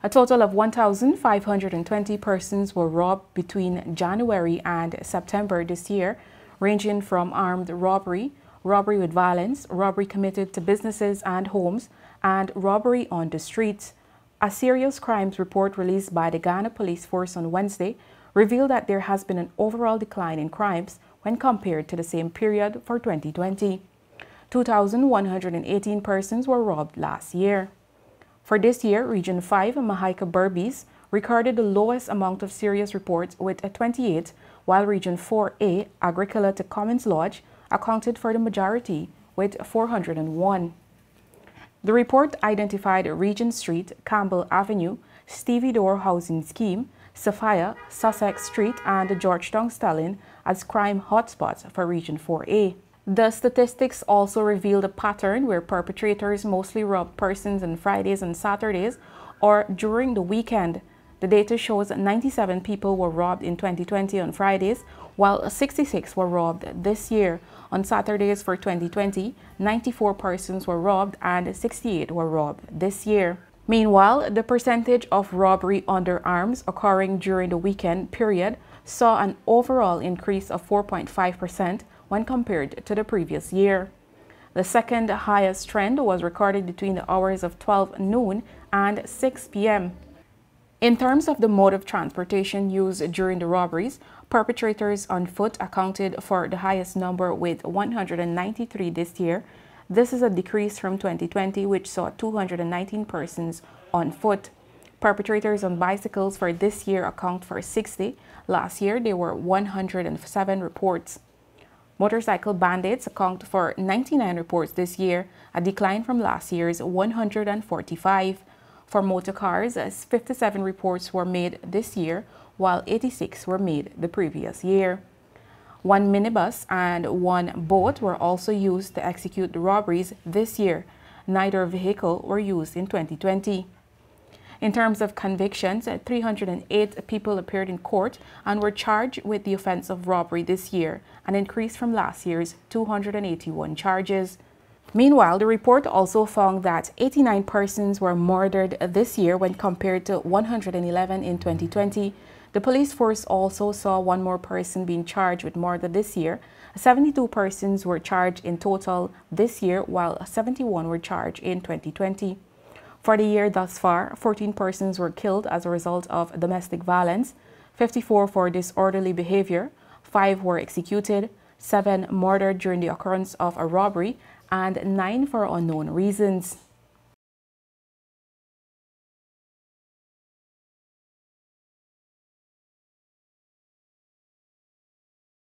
A total of 1,520 persons were robbed between January and September this year, ranging from armed robbery, robbery with violence, robbery committed to businesses and homes, and robbery on the streets. A serious crimes report released by the Guyana Police Force on Wednesday revealed that there has been an overall decline in crimes when compared to the same period for 2020. 2,118 persons were robbed last year. For this year, Region 5, Mahaica Berbice, recorded the lowest amount of serious reports with 28, while Region 4A, Agricola to Commons Lodge, accounted for the majority with 401. The report identified Regent Street, Campbell Avenue, Stevie Door Housing Scheme, Sophia, Sussex Street, and Georgetown Stalin as crime hotspots for Region 4A. The statistics also revealed a pattern where perpetrators mostly rob persons on Fridays and Saturdays or during the weekend. The data shows 97 people were robbed in 2020 on Fridays, while 66 were robbed this year. On Saturdays for 2020, 94 persons were robbed and 68 were robbed this year. Meanwhile, the percentage of robbery under arms occurring during the weekend period saw an overall increase of 4.5% when compared to the previous year. The second highest trend was recorded between the hours of 12 noon and 6 p.m. In terms of the mode of transportation used during the robberies, perpetrators on foot accounted for the highest number with 193 this year. This is a decrease from 2020, which saw 219 persons on foot. Perpetrators on bicycles for this year account for 60. Last year, there were 107 reports. Motorcycle bandits account for 99 reports this year, a decline from last year's 145. For motor cars, 57 reports were made this year, while 86 were made the previous year. One minibus and one boat were also used to execute the robberies this year. Neither vehicle were used in 2020. In terms of convictions, 308 people appeared in court and were charged with the offense of robbery this year, an increase from last year's 281 charges. Meanwhile, the report also found that 89 persons were murdered this year when compared to 111 in 2020. The police force also saw one more person being charged with murder this year. 72 persons were charged in total this year, while 71 were charged in 2020. For the year thus far, 14 persons were killed as a result of domestic violence, 54 for disorderly behavior, 5 were executed, 7 murdered during the occurrence of a robbery, and 9 for unknown reasons.